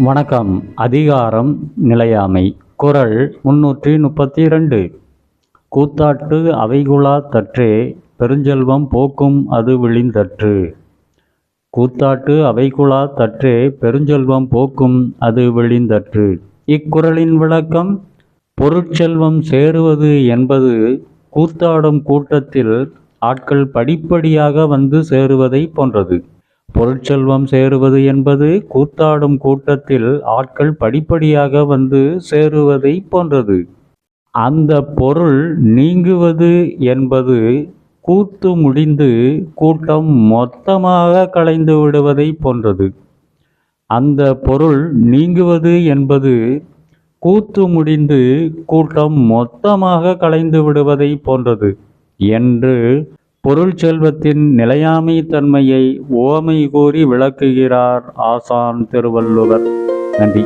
வணக்கம். அதிகாரம் நிலையாமை. குறள் 332. கூத்தாட்டு அவைகுழா தற்றே பெருஞ்செல்வம் போக்கும் அது விளிந்தற்று. கூத்தாட்டு அவைகுழா தற்றே பெருஞ்செல்வம் போக்கும் அது விளிந்தற்று. இக்குறளின் விளக்கம்: பொருட்செல்வம் சேருவது என்பது கூத்தாடும் கூட்டத்தில் ஆட்கள் படிப்படியாக வந்து சேருவதை போன்றது. பொருட்செல்வம் சேருவது என்பது கூத்தாடும் கூட்டத்தில் ஆட்கள் படிப்படியாக வந்து சேருவதை போன்றது. அந்த பொருள் நீங்குவது என்பது கூத்து முடிந்து கூட்டம் மொத்தமாக கலைந்து விடுவதை போன்றது. அந்த பொருள் நீங்குவது என்பது கூத்து முடிந்து கூட்டம் மொத்தமாக கலைந்து விடுவதை போன்றது என்று பொருள் செல்வத்தின் நிலையாமை தன்மையை உவமை கூறி விளக்குகிறார் ஆசான் திருவள்ளுவர். நன்றி.